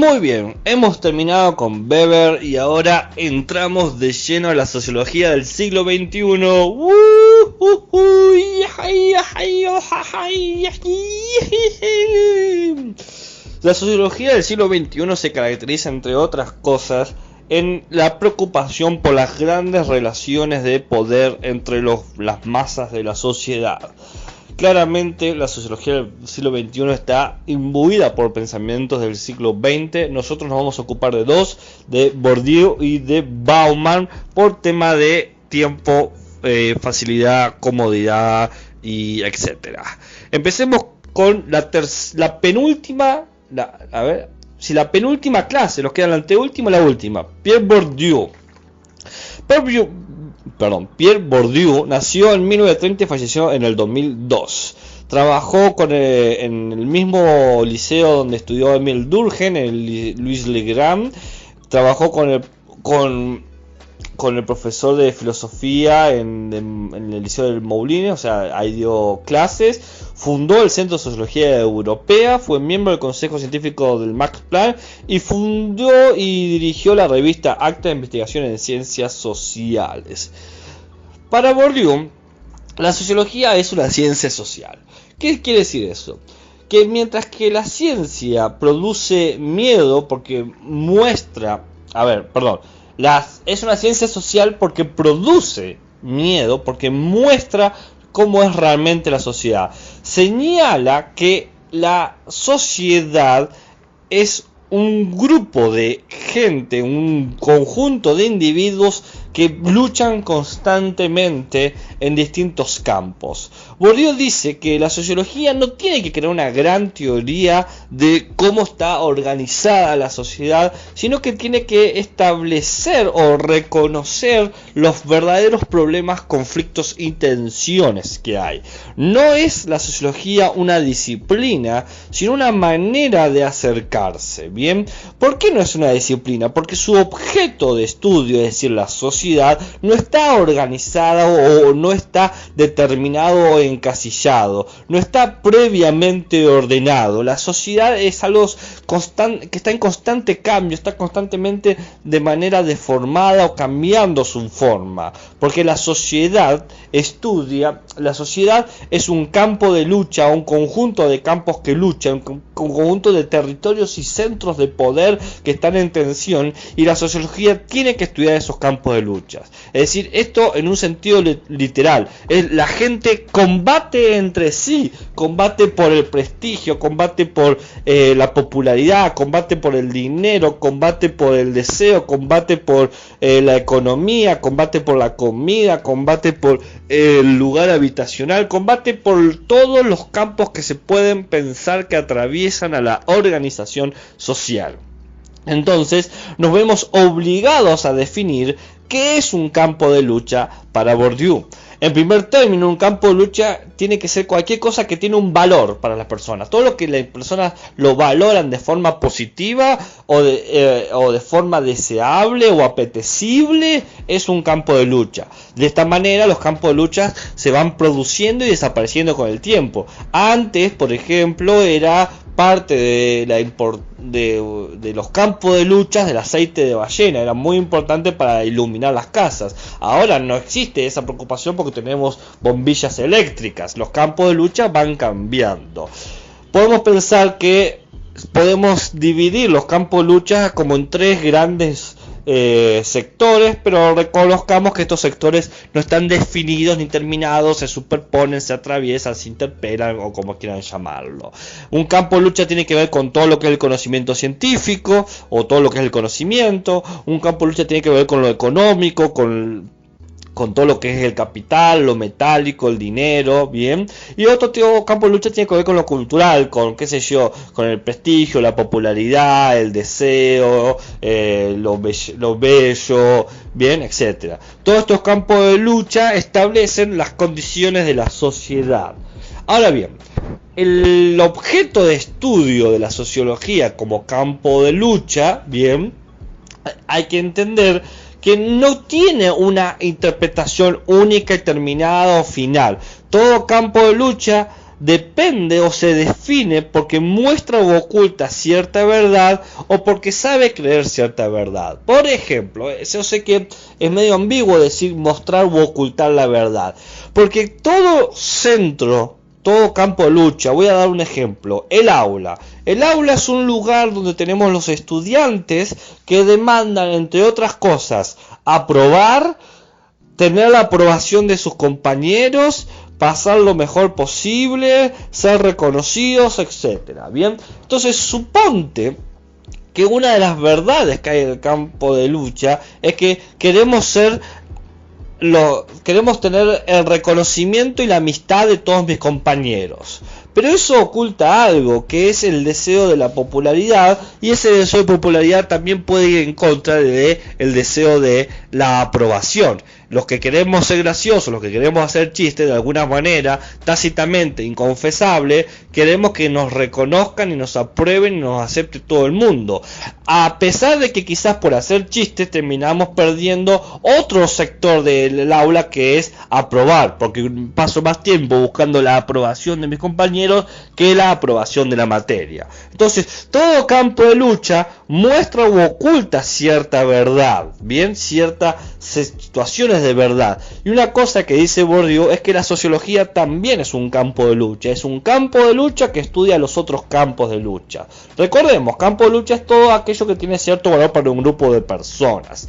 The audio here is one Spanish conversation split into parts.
Muy bien, hemos terminado con Weber y ahora entramos de lleno a la sociología del siglo XXI. La sociología del siglo XXI se caracteriza, entre otras cosas, en la preocupación por las grandes relaciones de poder entre las masas de la sociedad. Claramente la sociología del siglo XXI está imbuida por pensamientos del siglo XX. Nosotros nos vamos a ocupar de dos, de Bourdieu y de Bauman, por tema de tiempo, facilidad, comodidad y etcétera. Empecemos con la penúltima, la penúltima clase, nos queda la anteúltima y la última. Pierre Bourdieu nació en 1930 y falleció en el 2002. Trabajó en el mismo liceo donde estudió Émile Durkheim, el Louis Le Grand. Trabajó con el profesor de filosofía en el liceo del Moulin, o sea, ahí dio clases. Fundó el Centro de Sociología Europea, fue miembro del Consejo Científico del Max Planck y fundó y dirigió la revista Acta de Investigación en Ciencias Sociales. Para Bourdieu, la sociología es una ciencia social. ¿Qué quiere decir eso? Que mientras que la ciencia produce miedo porque muestra... es una ciencia social porque produce miedo, porque muestra cómo es realmente la sociedad. Señala que la sociedad es un grupo de gente, un conjunto de individuos que luchan constantemente en distintos campos. Bourdieu dice que la sociología no tiene que crear una gran teoría de cómo está organizada la sociedad, sino que tiene que establecer o reconocer los verdaderos problemas, conflictos y tensiones que hay. No es la sociología una disciplina, sino una manera de acercarse. ¿Bien? ¿Por qué no es una disciplina? Porque su objeto de estudio, es decir, la sociedad, no está organizada o no está determinado o encasillado, no está previamente ordenado. La sociedad es algo que está en constante cambio, está constantemente de manera deformada o cambiando su forma, porque la sociedad es un campo de lucha, un conjunto de campos que luchan, un conjunto de territorios y centros de poder que están en tensión, y la sociología tiene que estudiar esos campos de lucha. Es decir, esto en un sentido literal, la gente combate entre sí, combate por el prestigio, combate por la popularidad, combate por el dinero, combate por el deseo, combate por la economía, combate por la comida, combate por el lugar habitacional, combate por todos los campos que se pueden pensar que atraviesan a la organización social. Entonces nos vemos obligados a definir qué es un campo de lucha para Bourdieu. En primer término, un campo de lucha tiene que ser cualquier cosa que tiene un valor para las personas. Todo lo que las personas lo valoran de forma positiva o de forma deseable o apetecible es un campo de lucha. De esta manera los campos de lucha se van produciendo y desapareciendo con el tiempo. Antes, por ejemplo, era parte de los campos de lucha del aceite de ballena, era muy importante para iluminar las casas. Ahora no existe esa preocupación porque tenemos bombillas eléctricas. Los campos de lucha van cambiando. Podemos pensar que podemos dividir los campos de lucha como en tres grandes sectores, pero reconozcamos que estos sectores no están definidos ni terminados, se superponen, se atraviesan, se interpelan o como quieran llamarlo. Un campo de lucha tiene que ver con todo lo que es el conocimiento científico o todo lo que es el conocimiento. Un campo de lucha tiene que ver con lo económico, con todo lo que es el capital, lo metálico, el dinero, bien. Y otro campo de lucha tiene que ver con lo cultural, con con el prestigio, la popularidad, el deseo, lo bello, bien, etcétera. Todos estos campos de lucha establecen las condiciones de la sociedad. Ahora bien, el objeto de estudio de la sociología como campo de lucha, bien, hay que entender que no tiene una interpretación única y terminada o final. Todo campo de lucha depende o se define porque muestra o oculta cierta verdad o porque sabe creer cierta verdad. Por ejemplo, yo sé que es medio ambiguo decir mostrar u ocultar la verdad, porque todo centro, todo campo de lucha, voy a dar un ejemplo, el aula. El aula es un lugar donde tenemos los estudiantes que demandan, entre otras cosas, aprobar, tener la aprobación de sus compañeros, pasar lo mejor posible, ser reconocidos, etcétera. Bien, entonces suponte que una de las verdades que hay en el campo de lucha es que queremos tener el reconocimiento y la amistad de todos mis compañeros. Pero eso oculta algo, que es el deseo de la popularidad, y ese deseo de popularidad también puede ir en contra de el deseo de la aprobación. Los que queremos ser graciosos, los que queremos hacer chistes, de alguna manera, tácitamente, inconfesable, queremos que nos reconozcan y nos aprueben y nos acepte todo el mundo. A pesar de que quizás por hacer chistes terminamos perdiendo otro sector del aula, que es aprobar, porque paso más tiempo buscando la aprobación de mis compañeros que la aprobación de la materia. Entonces, todo campo de lucha muestra u oculta cierta verdad, bien, ciertas situaciones de verdad. Y una cosa que dice Bourdieu es que la sociología también es un campo de lucha, es un campo de lucha que estudia los otros campos de lucha. Recordemos, campo de lucha es todo aquello que tiene cierto valor para un grupo de personas.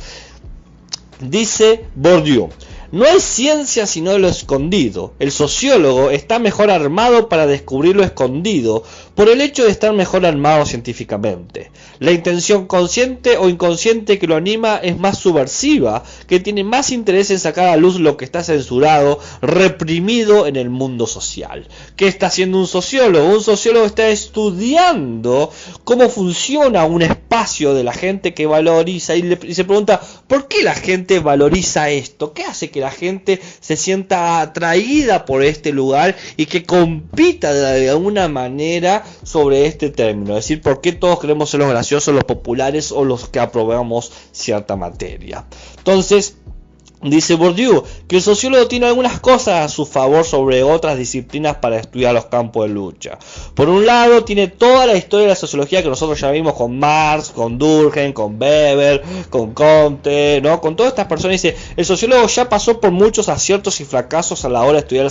Dice Bourdieu: no hay ciencia sino lo escondido. El sociólogo está mejor armado para descubrir lo escondido por el hecho de estar mejor armado científicamente. La intención consciente o inconsciente que lo anima es más subversiva, que tiene más interés en sacar a luz lo que está censurado, reprimido en el mundo social. ¿Qué está haciendo un sociólogo? Un sociólogo está estudiando cómo funciona un espacio de la gente que valoriza y se pregunta, ¿por qué la gente valoriza esto? ¿Qué hace que la gente se sienta atraída por este lugar y que compita de alguna manera sobre este término? Es decir, ¿por qué todos queremos ser los graciosos, los populares o los que aprobamos cierta materia? Entonces, dice Bourdieu que el sociólogo tiene algunas cosas a su favor sobre otras disciplinas para estudiar los campos de lucha. Por un lado, tiene toda la historia de la sociología que nosotros ya vimos con Marx, con Durkheim, con Weber, con Comte, ¿no? Con todas estas personas. Dice, el sociólogo ya pasó por muchos aciertos y fracasos a la hora de estudiar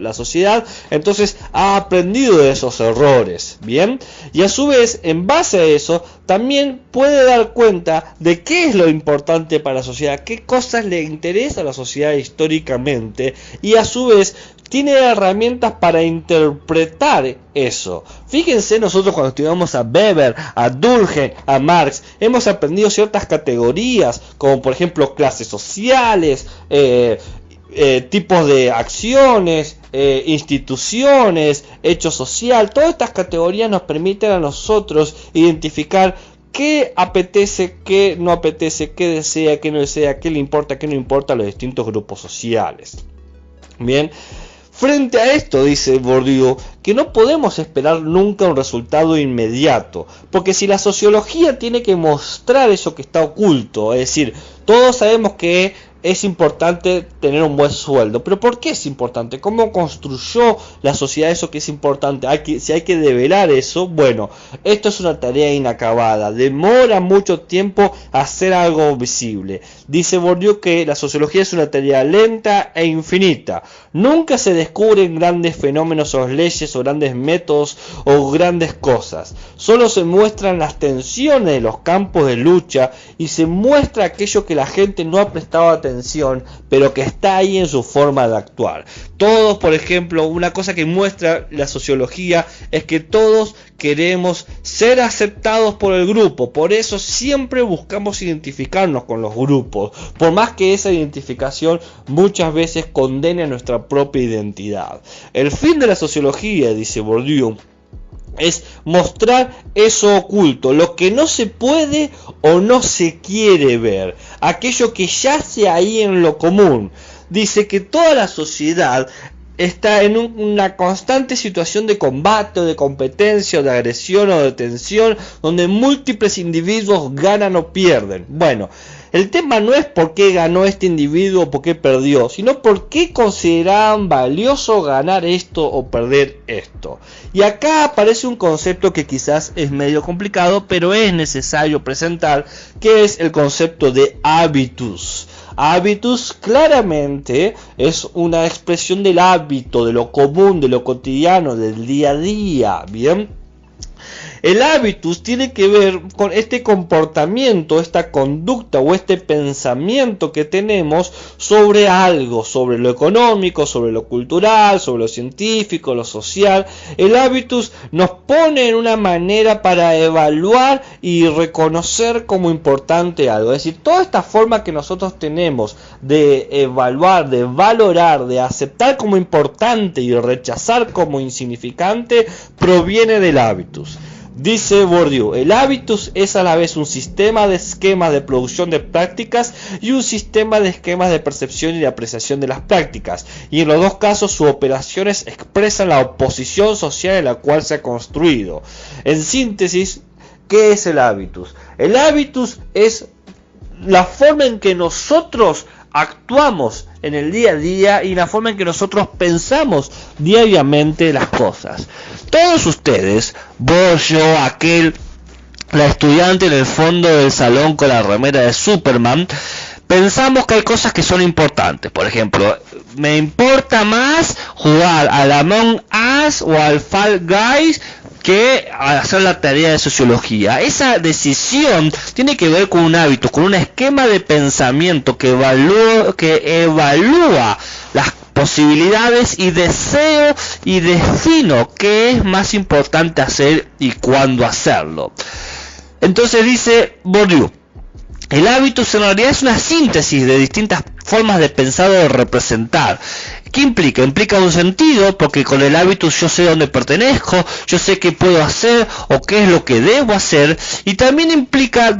la sociedad, entonces ha aprendido de esos errores, ¿bien? Y a su vez, en base a eso, también puede dar cuenta de qué es lo importante para la sociedad, qué cosas le interesa a la sociedad históricamente, y a su vez tiene herramientas para interpretar eso. Fíjense, nosotros cuando estudiamos a Weber, a Durkheim, a Marx, hemos aprendido ciertas categorías, como por ejemplo clases sociales, tipos de acciones, instituciones, hecho social. Todas estas categorías nos permiten a nosotros identificar qué apetece, qué no apetece, qué desea, qué no desea, qué le importa, qué no importa a los distintos grupos sociales. Bien, frente a esto dice Bourdieu que no podemos esperar nunca un resultado inmediato, porque si la sociología tiene que mostrar eso que está oculto, es decir, todos sabemos que es importante tener un buen sueldo, pero ¿por qué es importante? ¿Cómo construyó la sociedad eso que es importante? Si hay que develar eso, bueno, esto es una tarea inacabada, demora mucho tiempo hacer algo visible. Dice Bourdieu que la sociología es una tarea lenta e infinita, nunca se descubren grandes fenómenos o leyes o grandes métodos o grandes cosas, solo se muestran las tensiones de los campos de lucha y se muestra aquello que la gente no ha prestado atención, pero que está ahí en su forma de actuar. Todos, por ejemplo, una cosa que muestra la sociología es que todos queremos ser aceptados por el grupo, por eso siempre buscamos identificarnos con los grupos, por más que esa identificación muchas veces condene a nuestra propia identidad. El fin de la sociología, dice Bourdieu, es mostrar eso oculto, lo que no se puede o no se quiere ver, aquello que yace ahí en lo común. Dice que toda la sociedad está en una constante situación de combate, o de competencia, o de agresión, o de tensión, donde múltiples individuos ganan o pierden. Bueno, El tema no es por qué ganó este individuo o por qué perdió, sino por qué consideraban valioso ganar esto o perder esto. Y acá aparece un concepto que quizás es medio complicado, pero es necesario presentar, que es el concepto de habitus. Habitus claramente es una expresión del hábito, de lo común, de lo cotidiano, del día a día, ¿bien? El habitus tiene que ver con este comportamiento, esta conducta o este pensamiento que tenemos sobre algo, sobre lo económico, sobre lo cultural, sobre lo científico, lo social. El habitus nos pone en una manera para evaluar y reconocer como importante algo. Es decir, toda esta forma que nosotros tenemos de evaluar, de valorar, de aceptar como importante y rechazar como insignificante, proviene del habitus. Dice Bourdieu, el habitus es a la vez un sistema de esquemas de producción de prácticas y un sistema de esquemas de percepción y de apreciación de las prácticas, y en los dos casos sus operaciones expresan la oposición social en la cual se ha construido. En síntesis, ¿qué es el habitus? El habitus es la forma en que nosotros actuamos en el día a día y la forma en que nosotros pensamos diariamente las cosas. Todos ustedes, vos, yo, aquel, la estudiante en el fondo del salón con la remera de Superman, pensamos que hay cosas que son importantes. Por ejemplo, me importa más jugar al Among Us o al Fall Guys que hacer la tarea de sociología. Esa decisión tiene que ver con un hábito, con un esquema de pensamiento que evalúa las posibilidades y deseo y defino qué es más importante hacer y cuándo hacerlo. Entonces dice Bourdieu, el hábitus en realidad es una síntesis de distintas formas de pensar o de representar. ¿Qué implica? Implica un sentido, porque con el hábitus yo sé dónde pertenezco, yo sé qué puedo hacer o qué es lo que debo hacer, y también implica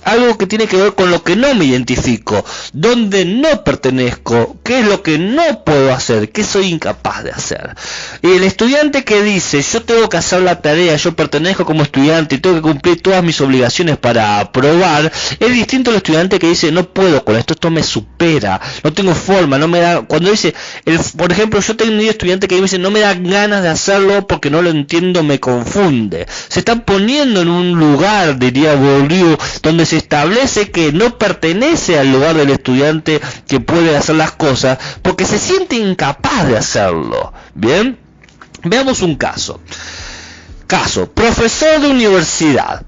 algo que tiene que ver con lo que no me identifico, dónde no pertenezco, qué es lo que no puedo hacer, qué soy incapaz de hacer. Y el estudiante que dice, yo tengo que hacer la tarea, yo pertenezco como estudiante y tengo que cumplir todas mis obligaciones para aprobar, es distinto al estudiante que dice, no puedo con esto me supera, no tengo forma, no me da. Cuando dice, por ejemplo, yo tengo un estudiante que dice, no me da ganas de hacerlo porque no lo entiendo, me confunde. Se están poniendo en un lugar, diría Bourdieu, donde se establece que no pertenece al lugar del estudiante que puede hacer las cosas porque se siente incapaz de hacerlo. Bien, veamos un caso. Profesor de universidad.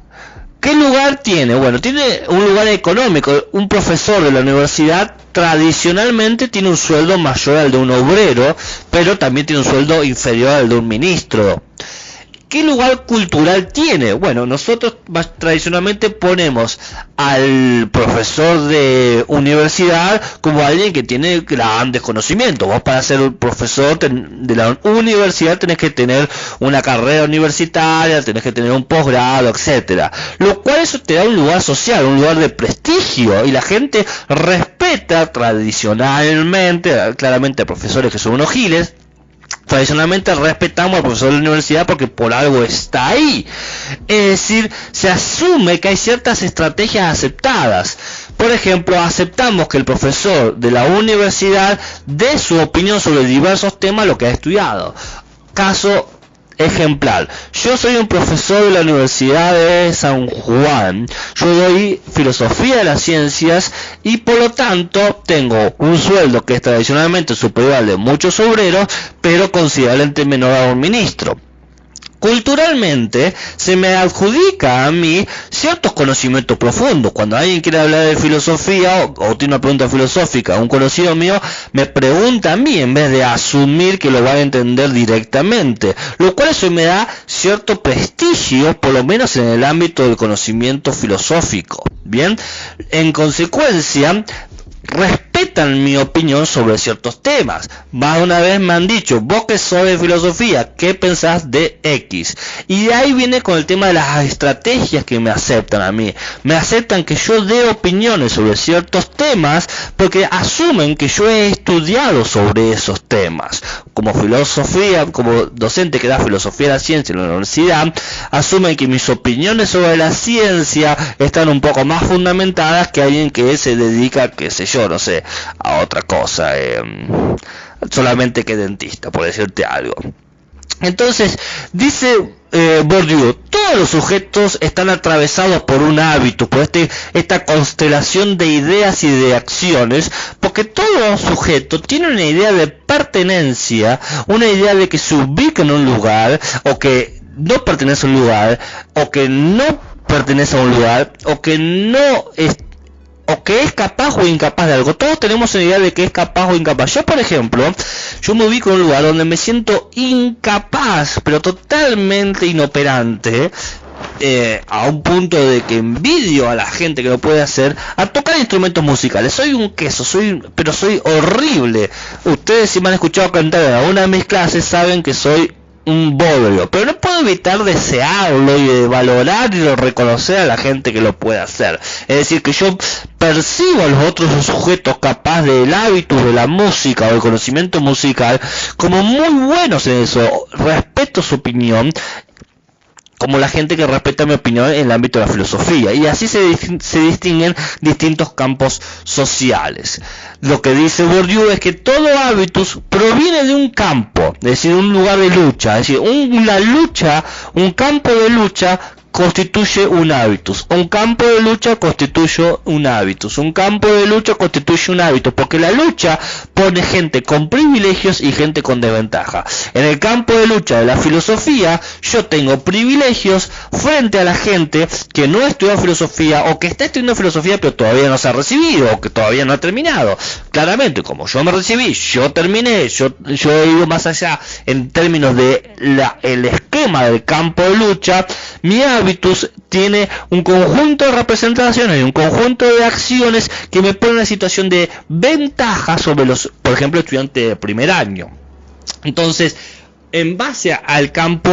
¿Qué lugar tiene? Bueno, tiene un lugar económico. Un profesor de la universidad tradicionalmente tiene un sueldo mayor al de un obrero, pero también tiene un sueldo inferior al de un ministro. ¿Qué lugar cultural tiene? Bueno, nosotros tradicionalmente ponemos al profesor de universidad como alguien que tiene grandes conocimientos. Vos, para ser un profesor de la universidad tenés que tener una carrera universitaria, tenés que tener un posgrado, etcétera. Lo cual eso te da un lugar social, un lugar de prestigio, y la gente respeta tradicionalmente, claramente a profesores que son unos giles. Tradicionalmente respetamos al profesor de la universidad porque por algo está ahí. Es decir, se asume que hay ciertas estrategias aceptadas. Por ejemplo, aceptamos que el profesor de la universidad dé su opinión sobre diversos temas, lo que ha estudiado. Caso ejemplar, yo soy un profesor de la Universidad de San Juan, yo doy filosofía de las ciencias y por lo tanto tengo un sueldo que es tradicionalmente superior al de muchos obreros, pero considerablemente menor a un ministro. Culturalmente se me adjudica a mí ciertos conocimientos profundos. Cuando alguien quiere hablar de filosofía o tiene una pregunta filosófica, un conocido mío me pregunta a mí en vez de asumir que lo va a entender directamente, lo cual eso me da cierto prestigio, por lo menos en el ámbito del conocimiento filosófico. Bien, en consecuencia, respeto respetan mi opinión sobre ciertos temas. Más de una vez me han dicho, vos que sos de filosofía, ¿qué pensás de X? Y de ahí viene con el tema de las estrategias que me aceptan a mí. Me aceptan que yo dé opiniones sobre ciertos temas porque asumen que yo he estudiado sobre esos temas. Como filosofía, como docente que da filosofía de la ciencia en la universidad, asumen que mis opiniones sobre la ciencia están un poco más fundamentadas que alguien que se dedica, qué sé yo, no sé, a otra cosa, solamente que dentista, por decirte algo. Entonces, dice Bourdieu, todos los sujetos están atravesados por un hábito, por esta constelación de ideas y de acciones, porque todo sujeto tiene una idea de pertenencia, una idea de que se ubica en un lugar, o que no pertenece a un lugar, o que no pertenece a un lugar, o que no es, o que es capaz o incapaz de algo. Todos tenemos una idea de que es capaz o incapaz. Yo, por ejemplo, yo me ubico en un lugar donde me siento incapaz, pero totalmente inoperante, a un punto de que envidio a la gente que lo puede hacer, a tocar instrumentos musicales. Soy un queso, pero soy horrible. Ustedes, si me han escuchado cantar en alguna de mis clases, saben que soy un bodrio, pero no puedo evitar desearlo y de valorar y de reconocer a la gente que lo puede hacer. Es decir, que yo percibo a los otros sujetos capaz del hábito de la música o el conocimiento musical como muy buenos en eso. Respeto su opinión, como la gente que respeta mi opinión en el ámbito de la filosofía, y así se distinguen distintos campos sociales. Lo que dice Bourdieu es que todo hábitus proviene de un campo, es decir, un lugar de lucha, es decir, un campo de lucha constituye un hábitus, un campo de lucha constituye un hábitus, un campo de lucha constituye un hábito, porque la lucha pone gente con privilegios y gente con desventaja. En el campo de lucha de la filosofía, yo tengo privilegios frente a la gente que no estudia filosofía, o que está estudiando filosofía pero todavía no se ha recibido, o que todavía no ha terminado. Claramente, como yo me recibí, yo terminé, yo he ido más allá en términos de el esquema del campo de lucha. Mi hábitus tiene un conjunto de representaciones y un conjunto de acciones que me ponen en una situación de ventaja sobre los, por ejemplo, estudiantes de primer año. Entonces, en base al campo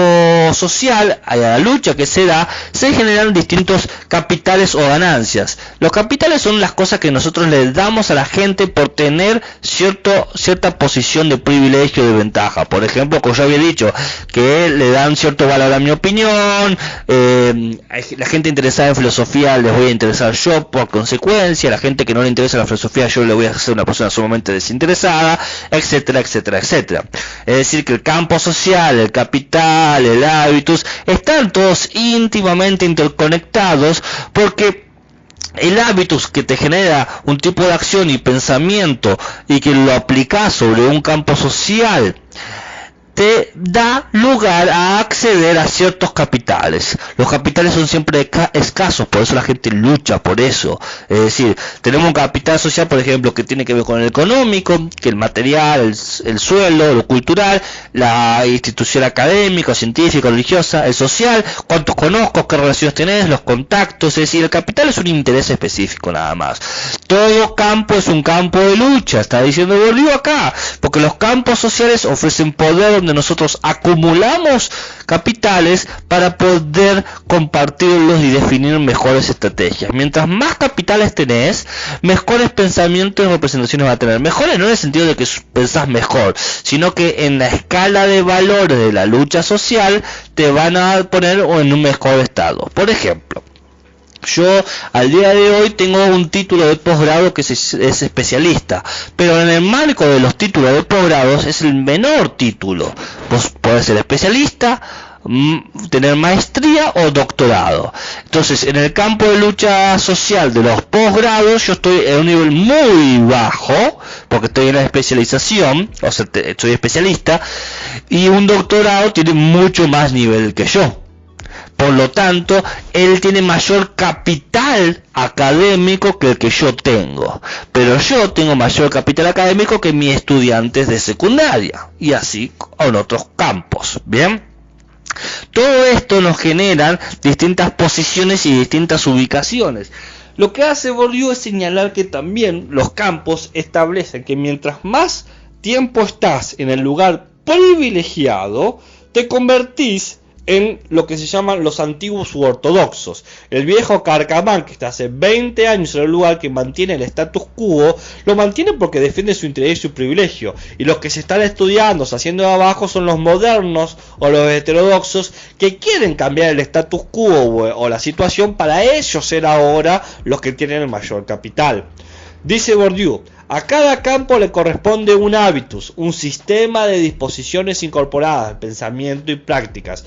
social, a la lucha que se da, se generan distintos capitales o ganancias. Los capitales son las cosas que nosotros le damos a la gente por tener cierta posición de privilegio, de ventaja. Por ejemplo, como yo había dicho, que le dan cierto valor a mi opinión, la gente interesada en filosofía les voy a interesar yo por consecuencia, la gente que no le interesa la filosofía yo le voy a hacer una persona sumamente desinteresada, etcétera, etcétera, etcétera. Es decir, que el campo social, el capital, el hábitus, están todos íntimamente interconectados, porque el hábitus que te genera un tipo de acción y pensamiento y que lo aplicas sobre un campo social te da lugar a acceder a ciertos capitales. Los capitales son siempre escasos, por eso la gente lucha por eso. Es decir, tenemos un capital social, por ejemplo, que tiene que ver con el económico, que el material, el sueldo, lo cultural, la institución académica, científica, religiosa, el social, cuántos conozco, qué relaciones tenés, los contactos. Es decir, el capital es un interés específico nada más. Todo campo es un campo de lucha, está diciendo Bourdieu acá, porque los campos sociales ofrecen poder donde nosotros acumulamos capitales para poder compartirlos y definir mejores estrategias. Mientras más capitales tenés, mejores pensamientos y representaciones va a tener. Mejores no en el sentido de que pensás mejor, sino que en la escala de valores de la lucha social te van a poner en un mejor estado. Por ejemplo, yo al día de hoy tengo un título de posgrado que es especialista, pero en el marco de los títulos de posgrados es el menor título. Vos podés ser especialista, tener maestría o doctorado. Entonces, en el campo de lucha social de los posgrados, yo estoy en un nivel muy bajo, porque estoy en la especialización, o sea, soy especialista, y un doctorado tiene mucho más nivel que yo. Por lo tanto, él tiene mayor capital académico que el que yo tengo. Pero yo tengo mayor capital académico que mis estudiantes de secundaria. Y así en otros campos. ¿Bien? Todo esto nos genera distintas posiciones y distintas ubicaciones. Lo que hace Bourdieu es señalar que también los campos establecen que mientras más tiempo estás en el lugar privilegiado, te convertís en lo que se llaman los antiguos u ortodoxos. El viejo Carcamán, que está hace 20 años en el lugar, que mantiene el status quo, lo mantiene porque defiende su interés y su privilegio. Y los que se están estudiando, haciendo de abajo, son los modernos o los heterodoxos que quieren cambiar el status quo o la situación para ellos ser ahora los que tienen el mayor capital. Dice Bourdieu, a cada campo le corresponde un hábitus, un sistema de disposiciones incorporadas, pensamiento y prácticas,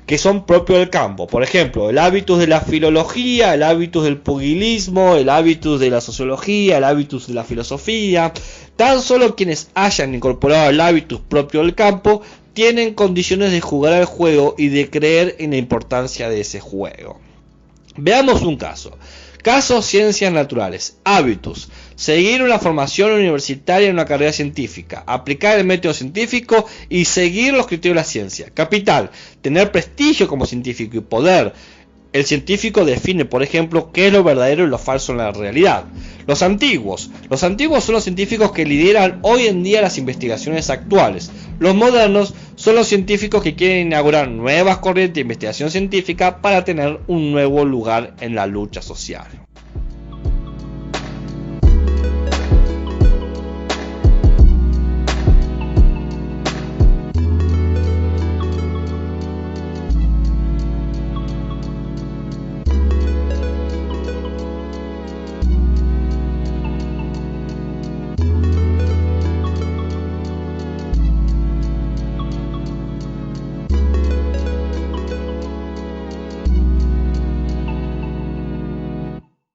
que son propios del campo. Por ejemplo, el hábitus de la filología, el hábitus del pugilismo, el hábitus de la sociología, el hábitus de la filosofía. Tan solo quienes hayan incorporado el hábitus propio del campo tienen condiciones de jugar al juego y de creer en la importancia de ese juego. Veamos un caso. Caso ciencias naturales. Hábitus. Seguir una formación universitaria en una carrera científica. Aplicar el método científico y seguir los criterios de la ciencia. Capital. Tener prestigio como científico y poder. El científico define, por ejemplo, qué es lo verdadero y lo falso en la realidad. Los antiguos. Los antiguos son los científicos que lideran hoy en día las investigaciones actuales. Los modernos son los científicos que quieren inaugurar nuevas corrientes de investigación científica para tener un nuevo lugar en la lucha social.